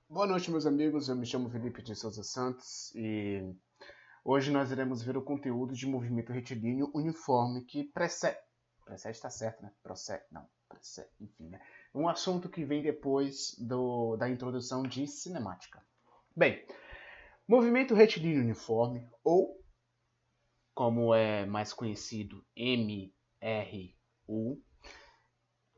Boa noite, meus amigos. Eu me chamo Felipe de Souza Santos e hoje nós iremos ver o conteúdo de movimento retilíneo uniforme que precede. Precede está certo, né? Procede. Não, precede. Enfim, né? Um assunto que vem depois da introdução de cinemática. Bem, movimento retilíneo uniforme, ou como é mais conhecido, MRU,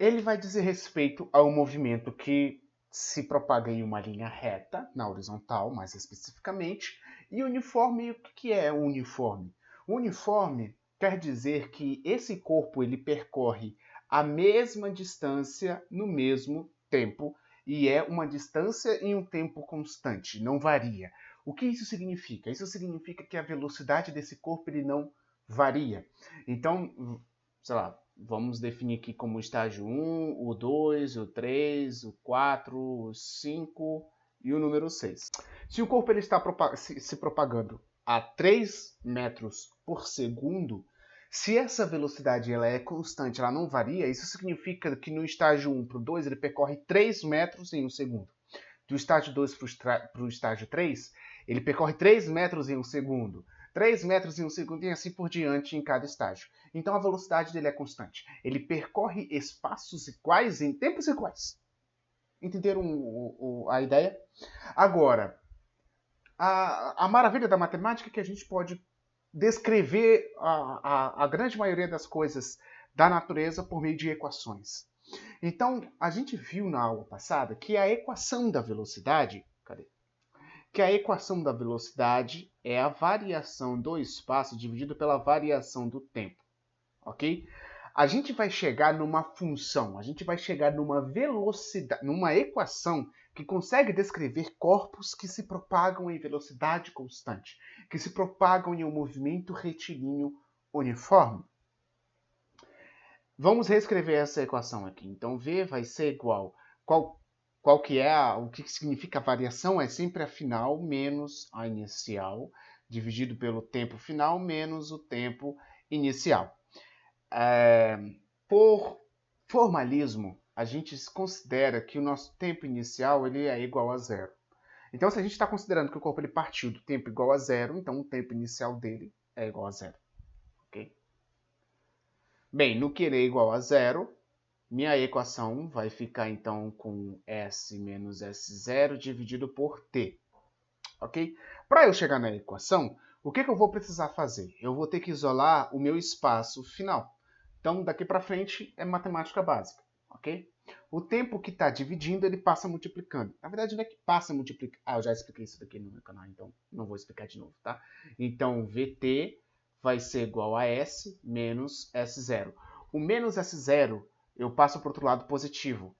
ele vai dizer respeito ao movimento que se propaga em uma linha reta, na horizontal, mais especificamente, e uniforme, o que é um uniforme? O uniforme quer dizer que esse corpo ele percorre a mesma distância no mesmo tempo, e é uma distância em um tempo constante, não varia. O que isso significa? Isso significa que a velocidade desse corpo ele não varia. Então, sei lá, vamos definir aqui como o estágio 1, o 2, o 3, o 4, o 5 e o número 6. Se o corpo ele está se propagando a 3 metros por segundo, se essa velocidade ela é constante, ela não varia, isso significa que no estágio 1 para o 2 ele percorre 3 metros em um segundo. Do estágio 2 para o estágio 3, ele percorre 3 metros em um segundo. 3 metros em um segundo e assim por diante em cada estágio. Então a velocidade dele é constante. Ele percorre espaços iguais em tempos iguais. Entenderam a ideia? Agora, a maravilha da matemática é que a gente pode descrever a grande maioria das coisas da natureza por meio de equações. Então, a gente viu na aula passada que a equação da velocidade, que a equação da velocidade é a variação do espaço dividido pela variação do tempo, ok? A gente vai chegar numa função, a gente vai chegar numa velocidade, numa equação que consegue descrever corpos que se propagam em velocidade constante, que se propagam em um movimento retilíneo uniforme. Vamos reescrever essa equação aqui. Então, V vai ser igual. Qual que é o que significa a variação? É sempre a final menos a inicial, dividido pelo tempo final menos o tempo inicial. Por formalismo, a gente considera que o nosso tempo inicial ele é igual a zero. Então, se a gente está considerando que o corpo ele partiu do tempo igual a zero, então o tempo inicial dele é igual a zero. Ok? Bem, no querer igual a zero, minha equação vai ficar então com S menos S0 dividido por T. Ok? Para eu chegar na equação, o que eu vou precisar fazer? Eu vou ter que isolar o meu espaço final. Então, daqui para frente é matemática básica. Ok? O tempo que está dividindo, ele passa multiplicando. Na verdade, não é que passa multiplicando. Ah, eu já expliquei isso daqui no meu canal, então não vou explicar de novo, tá? Então, VT vai ser igual a S menos S0. O menos S0 eu passo para o outro lado positivo.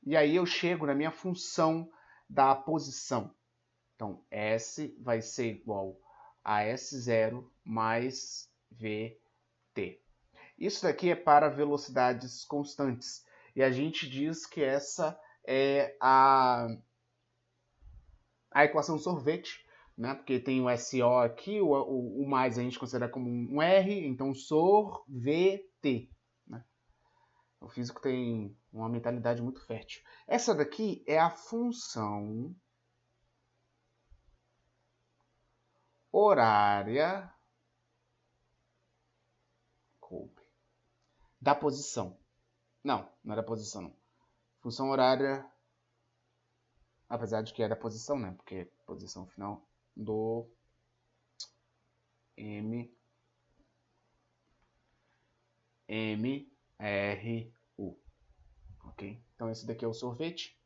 E aí eu chego na minha função da posição. Então, S vai ser igual a S0 mais VT. Isso daqui é para velocidades constantes. E a gente diz que essa é a equação sorvete, né? Porque tem o SO aqui, o mais a gente considera como um R, então sorvete. Né? O físico tem uma mentalidade muito fértil. Essa daqui é a função horária da posição. Não, não é da posição, não. Função horária, apesar de que é da posição, né? Porque posição final do MRU. Ok? Então esse daqui é o sorvete.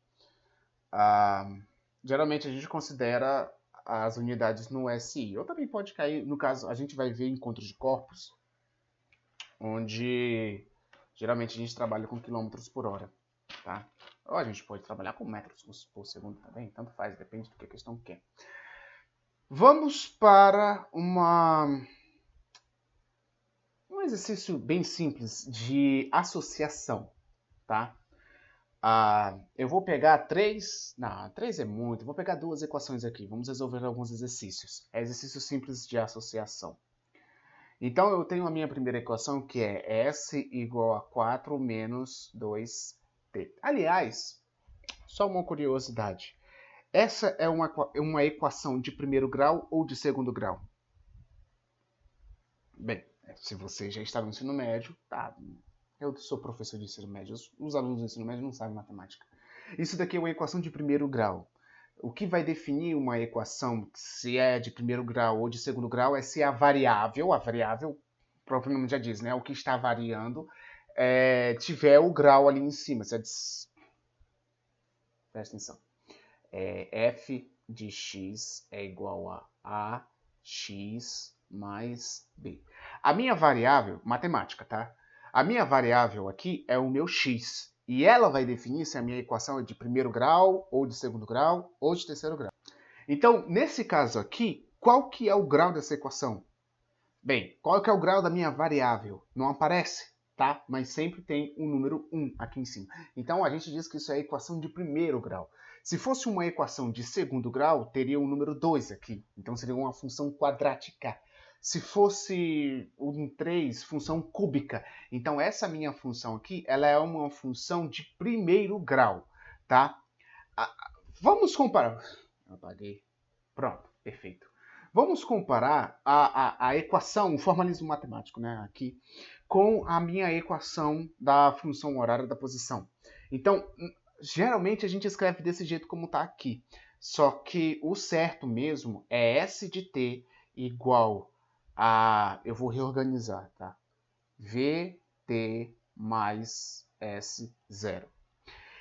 Geralmente a gente considera as unidades no SI. Ou também pode cair, no caso, a gente vai ver encontros de corpos, onde geralmente a gente trabalha com quilômetros por hora. Tá? Ou a gente pode trabalhar com metros por segundo também, tanto faz, depende do que a questão quer. Vamos para um exercício bem simples de associação, tá? Eu vou pegar três... Não, três é muito. Vou pegar duas equações aqui. Vamos resolver alguns exercícios. É exercício simples de associação. Então, eu tenho a minha primeira equação, que é S igual a 4 menos 2T. Aliás, só uma curiosidade. essa é uma equação de primeiro grau ou de segundo grau? Bem, se você já está no ensino médio, tá. Eu sou professor de ensino médio, os alunos do ensino médio não sabem matemática. Isso daqui é uma equação de primeiro grau. O que vai definir uma equação, se é de primeiro grau ou de segundo grau, é se a variável, o próprio nome já diz, né? O que está variando, tiver o grau ali em cima. Presta atenção. F de x é igual a x mais b. A minha variável, matemática, tá? A minha variável aqui é o meu x. E ela vai definir se a minha equação é de primeiro grau, ou de segundo grau, ou de terceiro grau. Então, nesse caso aqui, qual que é o grau dessa equação? Bem, qual que é o grau da minha variável? Não aparece, tá? Mas sempre tem o número 1 aqui em cima. Então, a gente diz que isso é a equação de primeiro grau. Se fosse uma equação de segundo grau, teria o número 2 aqui. Então, seria uma função quadrática. Se fosse um 3, função cúbica. Então, essa minha função aqui, ela é uma função de primeiro grau, tá? Vamos comparar. Apaguei. Pronto, perfeito. Vamos comparar a equação, o formalismo matemático, né, aqui, com a minha equação da função horária da posição. Então, geralmente a gente escreve desse jeito como está aqui. Só que o certo mesmo é S de t igual a... Eu vou reorganizar, tá? Vt mais S0.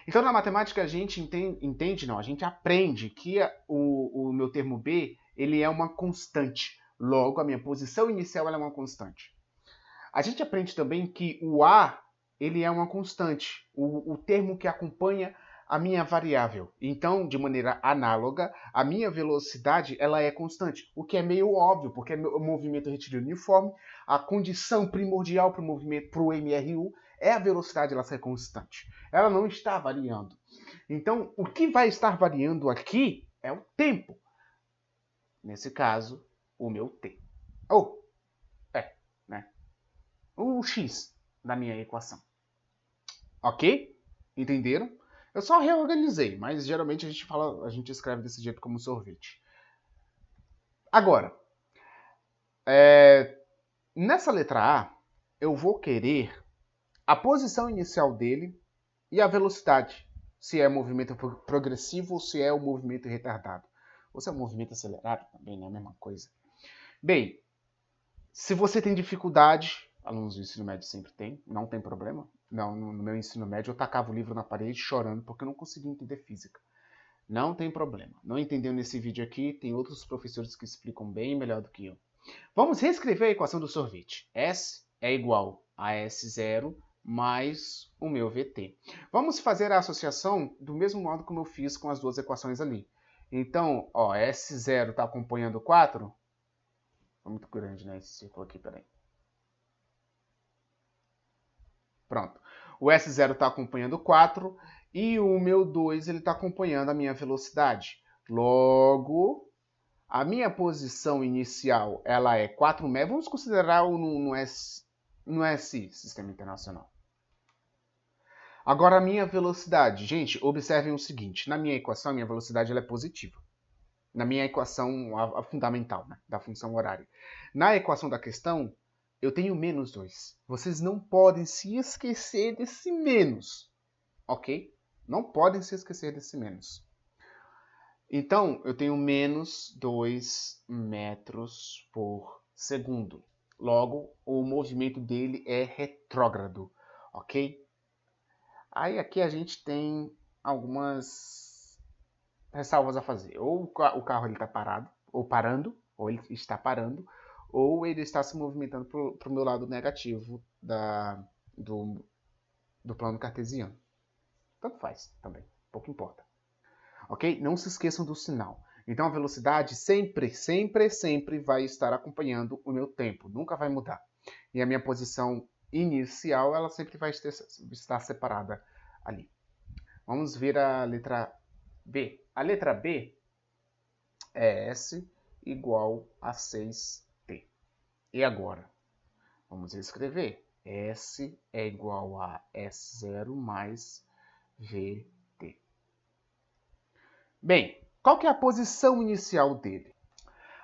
Então, na matemática, a gente a gente aprende que o meu termo B ele é uma constante. Logo, a minha posição inicial ela é uma constante. A gente aprende também que o A ele é uma constante, o termo que acompanha a minha variável. Então, de maneira análoga, a minha velocidade ela é constante, o que é meio óbvio, porque o movimento retilíneo uniforme, a condição primordial para o movimento, para o MRU, é a velocidade ela ser constante. Ela não está variando. Então, o que vai estar variando aqui é o tempo. Nesse caso, o meu t. Né? O x da minha equação. Ok? Entenderam? Eu só reorganizei, mas geralmente a gente escreve desse jeito como sorvete. Agora, nessa letra A, eu vou querer a posição inicial dele e a velocidade. Se é movimento progressivo ou se é o movimento retardado. Ou se é um movimento acelerado, também é a mesma coisa. Bem, se você tem dificuldade, alunos do ensino médio sempre tem, não tem problema. Não, no meu ensino médio eu tacava o livro na parede chorando porque eu não conseguia entender física. Não tem problema. Não entendeu nesse vídeo aqui, tem outros professores que explicam bem melhor do que eu. Vamos reescrever a equação do sorvete. S é igual a S0 mais o meu VT. Vamos fazer a associação do mesmo modo como eu fiz com as duas equações ali. Então, ó, S0 está acompanhando 4. Foi muito grande, né, esse círculo aqui, peraí. Pronto. O S0 está acompanhando 4 e o meu 2 está acompanhando a minha velocidade. Logo, a minha posição inicial ela é 4 metros. Vamos considerar no SI, Sistema Internacional. Agora, a minha velocidade. Gente, observem o seguinte. Na minha equação, a minha velocidade ela é positiva. Na minha equação a fundamental, né, da função horária. Na equação da questão, eu tenho menos 2. Vocês não podem se esquecer desse menos, ok? Não podem se esquecer desse menos. Então, eu tenho menos 2 metros por segundo. Logo, o movimento dele é retrógrado, ok? Aí aqui a gente tem algumas ressalvas a fazer. Ou o carro está parado, ou parando, ou ele está parando, ou ele está se movimentando para o meu lado negativo do plano cartesiano. Tanto faz também, pouco importa. Ok? Não se esqueçam do sinal. Então a velocidade sempre, sempre, sempre vai estar acompanhando o meu tempo, nunca vai mudar. E a minha posição inicial, ela sempre vai estar separada ali. Vamos ver a letra B. A letra B é S igual a 6t. E agora? Vamos escrever. S é igual a S0 mais VT. Bem, Qual que é a posição inicial dele?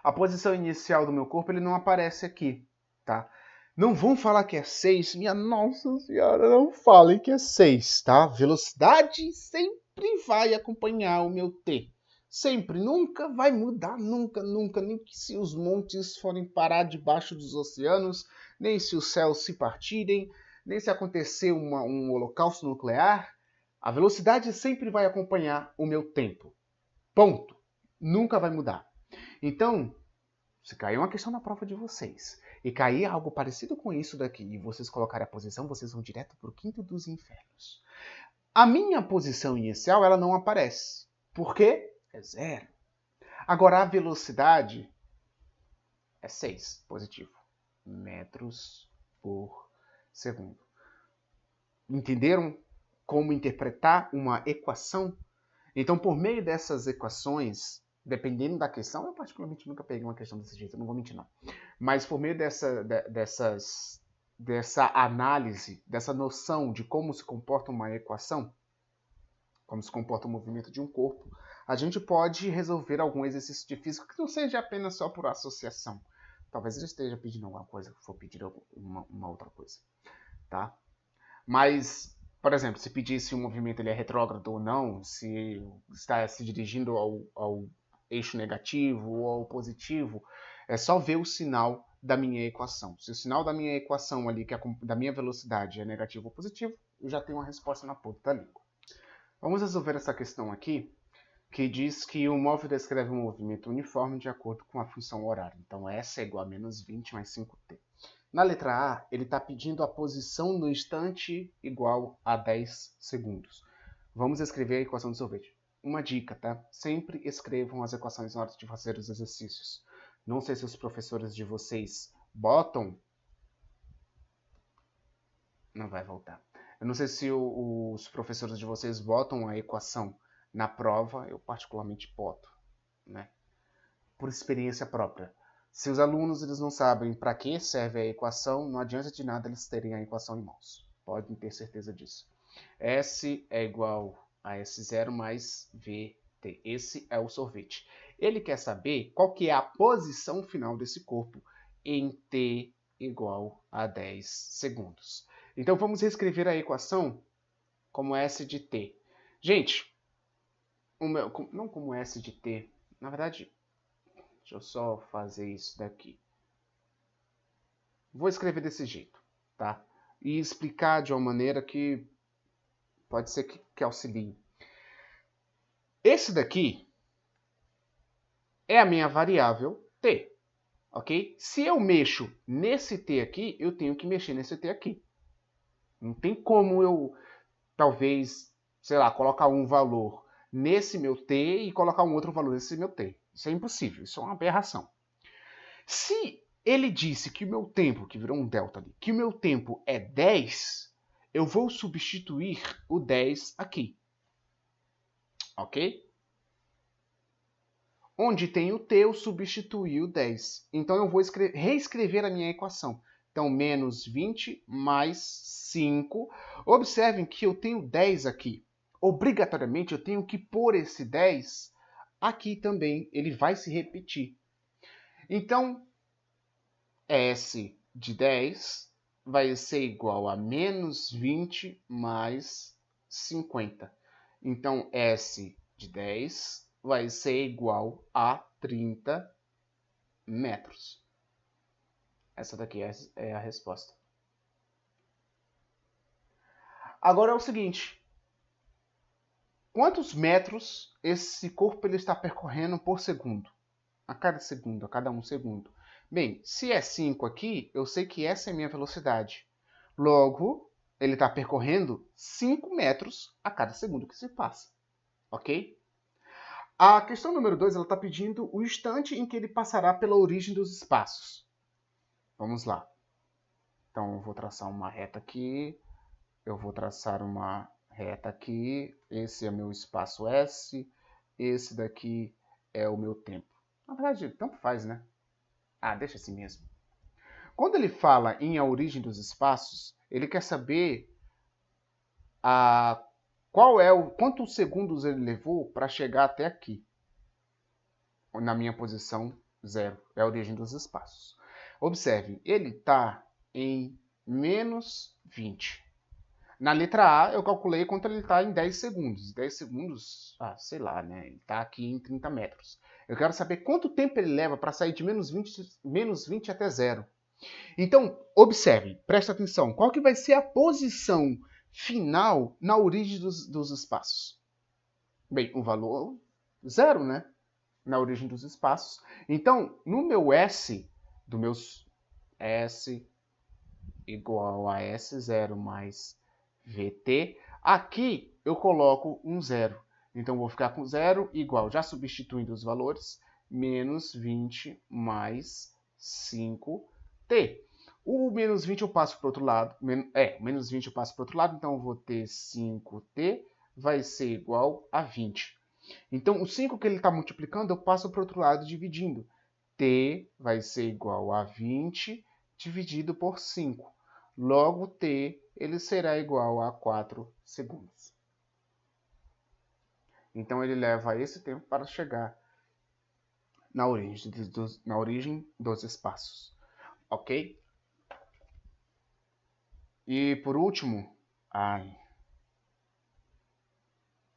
A posição inicial do meu corpo ele não aparece aqui, tá? Não vão falar que é 6, minha nossa senhora, não falem que é 6, tá? Velocidade sempre vai acompanhar o meu T. Sempre, nunca vai mudar, nunca, nunca, nem que se os montes forem parar debaixo dos oceanos, nem se os céus se partirem, nem se acontecer um holocausto nuclear, a velocidade sempre vai acompanhar o meu tempo. Ponto. Nunca vai mudar. Então, se cair uma questão na prova de vocês e cair algo parecido com isso daqui e vocês colocarem a posição, vocês vão direto para o quinto dos infernos. A minha posição inicial ela não aparece. Por quê? É 0. Agora a velocidade é 6, positivo. Metros por segundo. Entenderam como interpretar uma equação? Então, por meio dessas equações, dependendo da questão, eu particularmente nunca peguei uma questão desse jeito, eu não vou mentir não. Mas por meio dessa análise, dessa noção de como se comporta uma equação, como se comporta o movimento de um corpo, a gente pode resolver algum exercício de física que não seja apenas só por associação. Talvez ele esteja pedindo alguma coisa, for pedir uma outra coisa, tá? Mas, por exemplo, se pedisse um movimento ele é retrógrado ou não, se está se dirigindo ao eixo negativo ou ao positivo, é só ver o sinal da minha equação. Se o sinal da minha equação ali, que é da minha velocidade, é negativo ou positivo, eu já tenho uma resposta na ponta da língua. Vamos resolver essa questão aqui, que diz que o móvel descreve um movimento uniforme de acordo com a função horária. Então, S é igual a menos 20 mais 5t. Na letra A, ele está pedindo a posição no instante igual a 10 segundos. Vamos escrever a equação do sorvete. Uma dica, tá? Sempre escrevam as equações na hora de fazer os exercícios. Não sei se os professores de vocês botam... Não vai voltar. Eu não sei se os professores de vocês botam a equação na prova. Eu particularmente boto, né? Por experiência própria. Se os alunos eles não sabem para que serve a equação, não adianta de nada eles terem a equação em mãos. Podem ter certeza disso. S é igual a S0 mais VT. Esse é o sorvete. Ele quer saber qual que é a posição final desse corpo em T igual a 10 segundos. Então vamos reescrever a equação como S de T. Gente, não como S de T. Na verdade, deixa eu só fazer isso daqui. Vou escrever desse jeito, tá? E explicar de uma maneira que pode ser que auxilie. Esse daqui é a minha variável t, ok? Se eu mexo nesse t aqui, eu tenho que mexer nesse t aqui. Não tem como eu, talvez, sei lá, colocar um valor nesse meu t e colocar um outro valor nesse meu t. Isso é impossível, isso é uma aberração. Se ele disse que o meu tempo, que virou um delta ali, que o meu tempo é 10, eu vou substituir o 10 aqui. Ok? Onde tem o t, eu substituí o 10. Então eu vou reescrever a minha equação. Então, menos 20 mais 5. Observem que eu tenho 10 aqui. Obrigatoriamente, eu tenho que pôr esse 10 aqui também. Ele vai se repetir. Então, S de 10 vai ser igual a menos 20 mais 50. Então, S de 10 vai ser igual a 30 metros. Essa daqui é a resposta. Agora é o seguinte. Quantos metros esse corpo ele está percorrendo por segundo? A cada segundo, a cada um segundo. Bem, se é 5 aqui, eu sei que essa é a minha velocidade. Logo, ele está percorrendo 5 metros a cada segundo que se passa. Ok? A questão número 2, ela está pedindo o instante em que ele passará pela origem dos espaços. Vamos lá. Então, eu vou traçar uma reta aqui. Eu vou traçar uma reta aqui. Esse é meu espaço S. Esse daqui é o meu tempo. Na verdade, tanto faz, né? Ah, deixa assim mesmo. Quando ele fala em a origem dos espaços, ele quer saber quantos segundos ele levou para chegar até aqui. na minha posição 0. É a origem dos espaços. Observe, ele está em menos 20. Na letra A, eu calculei quanto ele está em 10 segundos. 10 segundos, sei lá, né? Ele está aqui em 30 metros. Eu quero saber quanto tempo ele leva para sair de menos 20 até 0. Então, observe, preste atenção. Qual que vai ser a posição final na origem dos espaços? Bem, o valor 0, né? Na origem dos espaços. Então, no meu S, do meus S igual a S0 mais VT, aqui eu coloco um zero. Então, vou ficar com zero igual, já substituindo os valores, menos 20 mais 5T. O menos 20 eu passo para o outro lado. Menos 20 eu passo para o outro lado, então eu vou ter 5T vai ser igual a 20. Então, o 5 que ele está multiplicando, eu passo para o outro lado dividindo. T vai ser igual a 20 dividido por 5. Logo, T ele será igual a 4 segundos. Então, ele leva esse tempo para chegar na origem dos espaços. Ok? E por último...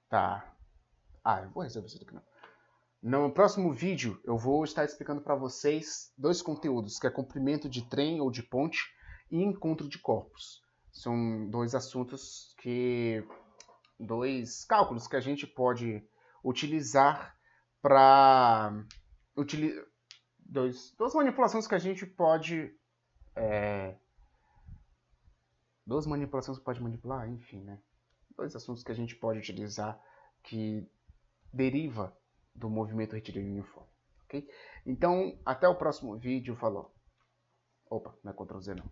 Tá. Eu vou resolver isso aqui não. No próximo vídeo, eu vou estar explicando para vocês dois conteúdos, que é comprimento de trem ou de ponte e encontro de corpos. São dois cálculos que a gente pode utilizar para... Duas manipulações que a gente pode... Duas manipulações que pode manipular, enfim, né? Dois assuntos que a gente pode utilizar que deriva do movimento retilíneo uniforme. Ok? Então, até o próximo vídeo. Falou. Opa, não é Ctrl Z não.